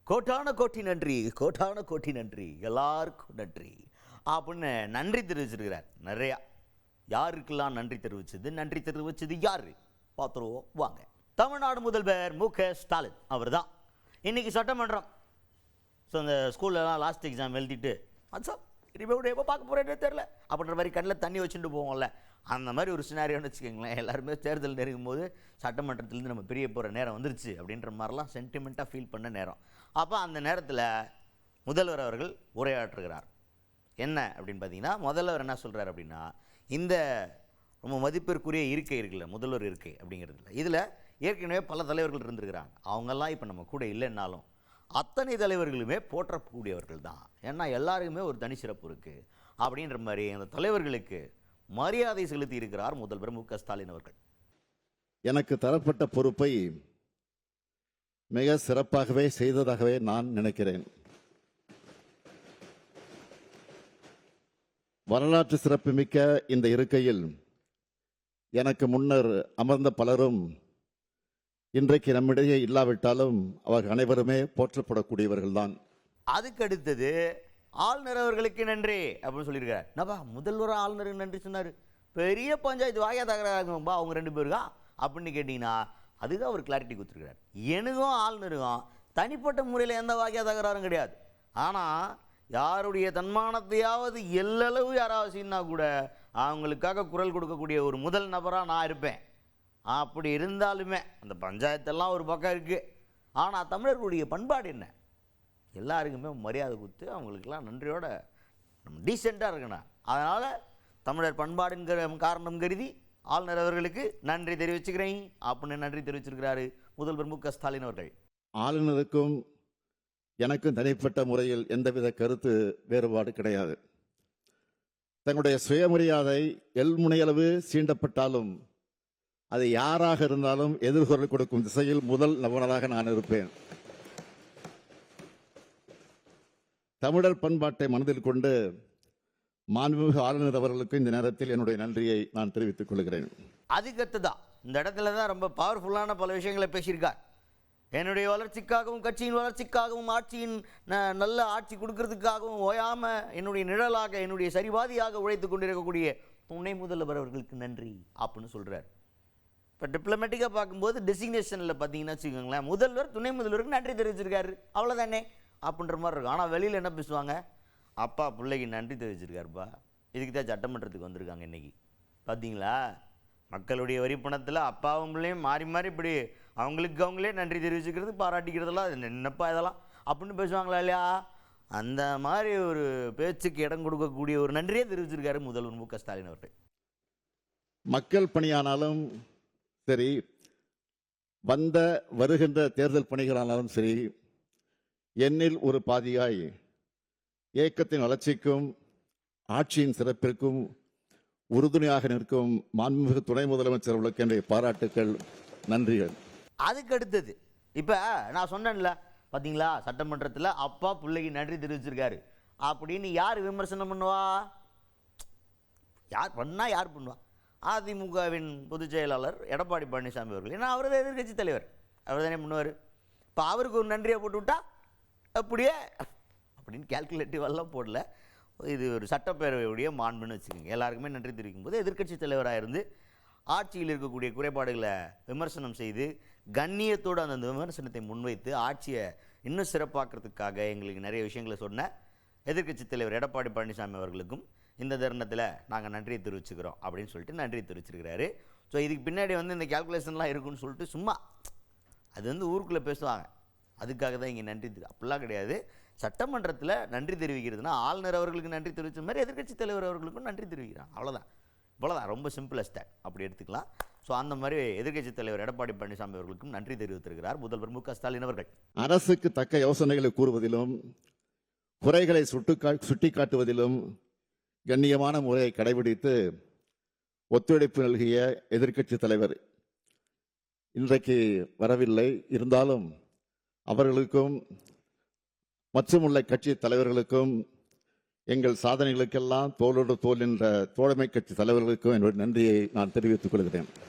கோட்டான கோட்டி நன்றி, கோட்டான கோட்டி நன்றி, எல்லாருக்கும் நன்றி அப்படின்னு நன்றி தெரிவிச்சிருக்கிறார் நிறையா. யாருக்கெல்லாம் நன்றி தெரிவிச்சது யாரு பார்த்துருவோம் வாங்க. தமிழ்நாடு முதல்வர் மு.க.ஸ்டாலின் அவர் தான் இன்னைக்கு சட்டமன்றம். ஸோ அந்த ஸ்கூல்லலாம் லாஸ்ட் எக்ஸாம் எழுதிட்டு அச்சா இனிமேல் எப்போ பார்க்க போகிறேன்னே தெரில அப்படின்ற மாதிரி கண்ணில் தண்ணி வச்சுட்டு போவோம்ல, அந்த மாதிரி ஒரு சினாரியோன்னு வச்சுக்கோங்களேன். எல்லாருமே தேர்தல் நெருங்கும் போது சட்டமன்றத்திலேருந்து நம்ம பிரிய போகிற நேரம் வந்துருச்சு அப்படின்ற மாதிரிலாம் சென்டிமெண்ட்டாக ஃபீல் பண்ண நேரம். அப்போ அந்த நேரத்தில் முதல்வர் அவர்கள் உரையாற்றுகிறார். என்ன அப்படின்னு பார்த்தீங்கன்னா, முதல்வர் என்ன சொல்கிறார் அப்படின்னா, இந்த ரொம்ப மதிப்பிற்குரிய இருக்கை இருக்குல்ல, முதல்வர் இருக்கை அப்படிங்கிறதுல இதில் ஏற்கனவே பல தலைவர்கள் இருந்திருக்கிறாங்க. அவங்கெல்லாம் இப்போ நம்ம கூட இல்லைன்னாலும் அத்தனை தலைவர்களுமே போற்றக்கூடியவர்கள் தான். ஏன்னா எல்லாருக்குமே ஒரு தனி சிறப்பு இருக்குது அப்படின்ற மாதிரி அந்த தலைவர்களுக்கு மரியாதை செலுத்தி இருக்கிறார் முதல்வர் மு.க.ஸ்டாலின் அவர்கள். எனக்கு தரப்பட்ட பொறுப்பை மிக சிறப்பாகவே செய்ததாகவே நான் நினைக்கிறேன். வரலாற்று சிறப்புமிக்க இந்த இருக்கையில் எனக்கு முன்னர் அமர்ந்த பலரும் இன்றைக்கு நம்மிடையே இல்லாவிட்டாலும் அவர்கள் அனைவருமே போற்றப்படக்கூடியவர்கள் தான். அதுக்கு அடுத்தது ஆளுநர் அவர்களுக்கு நன்றி அப்படின்னு சொல்லியிருக்காரு. என்னப்பா முதல்வர் ஆளுநருக்கு நன்றி சொன்னார், பெரிய பஞ்சாயத்து வாயா தகராறுங்கப்பா அவங்க ரெண்டு பேருக்கா அப்படின்னு கேட்டிங்கன்னா அதுக்கு அவர் கிளாரிட்டி கொடுத்துருக்கிறார். எனக்கும் ஆளுநருக்கும் தனிப்பட்ட முறையில் எந்த வாக்கிய தகராறும் கிடையாது. ஆனால் யாருடைய தன்மானத்தையாவது எல்லளவு யாராவது செய்யினா கூட அவங்களுக்காக குரல் கொடுக்கக்கூடிய ஒரு முதல் நபராக நான் இருப்பேன். அப்படி இருந்தாலுமே அந்த பஞ்சாயத்தெல்லாம் ஒரு பக்கம் இருக்குது. ஆனால் தமிழர்களுடைய பண்பாடு என்ன, எல்லாருக்குமே மரியாதை கொடுத்து அவங்களுக்கெல்லாம் நன்றியோட நம்ம டீசெண்டாக இருக்கணும். அதனால் தமிழர் பண்பாடுங்கிற காரணம் கருதி ஆளுநர் அவர்களுக்கு நன்றி தெரிவிச்சுக்கிறேன் அப்படின்னு நன்றி தெரிவிச்சிருக்கிறாரு முதல்வர் மு.க.ஸ்டாலின் அவர்கள். ஆளுநருக்கும் எனக்கும் தனிப்பட்ட முறையில் எந்தவித கருத்து வேறுபாடு கிடையாது. தங்களுடைய சுயமரியாதை எல்முனையளவு சீண்டப்பட்டாலும் அது யாராக இருந்தாலும் எதிர்குரல் கொடுக்கும் திசையில் முதல் நபராக நான் இருப்பேன். தமிழர் பண்பாட்டை மனதில் கொண்டு மாண்புமிகு ஆளுநர் அவர்களுக்கு இந்த நேரத்தில் என்னுடைய நன்றியை நான் தெரிவித்துக் கொள்கிறேன். அதுக்கடுத்துதான் இந்த இடத்துல தான் ரொம்ப பவர்ஃபுல்லான பல விஷயங்களை பேசியிருக்கார். என்னுடைய வளர்ச்சிக்காகவும் கட்சியின் வளர்ச்சிக்காகவும் ஆட்சியின் நல்ல ஆட்சி கொடுக்கறதுக்காகவும் ஓயாமல் என்னுடைய நிழலாக என்னுடைய சரிபாதியாக உழைத்து கொண்டிருக்கக்கூடிய துணை முதல்வர் அவர்களுக்கு நன்றி அப்படின்னு சொல்கிறார். இப்போ டிப்ளமேட்டிக்காக பார்க்கும்போது டெசிக்னேஷனில் பார்த்தீங்கன்னா வச்சுக்கோங்களேன், முதல்வர் துணை முதல்வருக்கு நன்றி தெரிவிச்சிருக்காரு அவ்வளோதானே அப்படின்ற மாதிரி இருக்கும். ஆனால் வெளியில் என்ன பேசுவாங்க, அப்பா பிள்ளைக்கு நன்றி தெரிவிச்சிருக்காருப்பா, இதுக்கு தான் சட்டமன்றத்துக்கு வந்திருக்காங்க இன்றைக்கி. பார்த்தீங்களா, மக்களுடைய வரி பணத்தில் அப்பாவும் பிள்ளையும் மாறி மாறி இப்படி அவங்களுக்கு அவங்களே நன்றி தெரிவிச்சுக்கிறது பாராட்டிக்கிறதெல்லாம் என்னப்பா இதெல்லாம் அப்படின்னு பேசுவாங்களா இல்லையா? அந்த மாதிரி ஒரு பேச்சுக்கு இடம் கொடுக்கக்கூடிய ஒரு நன்றியே தெரிவிச்சிருக்காரு முதல்வர் மு.க.ஸ்டாலின் அவர்கள். மக்கள் பணியானாலும் சரி, வருகின்ற தேர்தல் பணிகளானாலும் சரி, என்னில் ஒரு பாதியாய் இயக்கத்தின் வளர்ச்சிக்கும் ஆட்சியின் சிறப்பிற்கும் உறுதுணையாக நிற்கும் மாண்புமிகு துணை முதலமைச்சர் அவர்களுக்கு என்னுடைய பாராட்டுக்கள், நன்றிகள். அதுக்கு அடுத்தது இப்போ நான் சொன்னேன்ல பார்த்தீங்களா, சட்டமன்றத்தில் அப்பா பிள்ளைக்கு நன்றி தெரிவிச்சிருக்காரு அப்படின்னு யார் விமர்சனம் பண்ணுவா? யார் பண்ணுவா? அதிமுகவின் பொதுச் செயலாளர் எடப்பாடி பழனிசாமி அவர்கள். ஏன்னா அவர் தான் எதிர்கட்சி தலைவர், அவர் தானே பண்ணுவார். இப்போ அவருக்கு ஒரு நன்றியை போட்டு விட்டா அப்படியே அப்படின்னு கேல்குலேட்டிவெல்லாம் போடல. இது ஒரு சட்டப்பேரவையுடைய மாண்புன்னு வச்சுக்கோங்க. எல்லாருக்குமே நன்றி தெரிவிக்கும் போது எதிர்கட்சி தலைவராக இருந்து ஆட்சியில் இருக்கக்கூடிய குறைபாடுகளை விமர்சனம் செய்து கண்ணியத்தோடு அந்த விமர்சனத்தை முன்வைத்து ஆட்சியை இன்னும் சிறப்பாக்கிறதுக்காக எங்களுக்கு நிறைய விஷயங்களை சொன்ன எதிர்கட்சி தலைவர் எடப்பாடி பழனிசாமி அவர்களுக்கும் இந்த தருணத்தில் நாங்கள் நன்றியை தெரிவிச்சுக்கிறோம் அப்படின்னு சொல்லிட்டு நன்றி தெரிவிச்சிருக்கிறாரு. ஸோ இதுக்கு பின்னாடி இந்த கேல்குலேஷன்லாம் இருக்குன்னு சொல்லிட்டு சும்மா அது ஊருக்குள்ளே பேசுவாங்க, அதுக்காக தான் இங்கே நன்றி அப்படிலாம் கிடையாது. சட்டமன்றத்தில் நன்றி தெரிவிக்கிறதுனா ஆளுநர் அவர்களுக்கு நன்றி தெரிவித்த மாதிரி எதிர்கட்சி தலைவர் அவர்களுக்கும் நன்றி தெரிவிக்கிறாங்க, அவ்வளோதான். இவ்வளோதான், ரொம்ப சிம்பிளஸ்ட் அப்படி எடுத்துக்கலாம். ஸோ அந்த மாதிரி எதிர்கட்சி தலைவர் எடப்பாடி பழனிசாமி அவர்களுக்கும் நன்றி தெரிவித்திருக்கிறார் முதல்வர் மு.க.ஸ்டாலின் அவர்கள். அரசுக்கு தக்க யோசனைகளை கூறுவதிலும் குறைகளை சுட்டி காட்டுவதிலும் கண்ணியமான முறையை கடைபிடித்து ஒத்துழைப்பு நல்கிய எதிர்கட்சி தலைவர் இன்றைக்கு வரவில்லை. இருந்தாலும் அவர்களுக்கும் மற்றும் உள்ள கட்சி தலைவர்களுக்கும் எங்கள் சாதனைகளுக்கெல்லாம் தோளோடு தோல் என்ற தோழமை கட்சி தலைவர்களுக்கும் என்னுடைய நன்றியை நான் தெரிவித்துக் கொள்கிறேன்.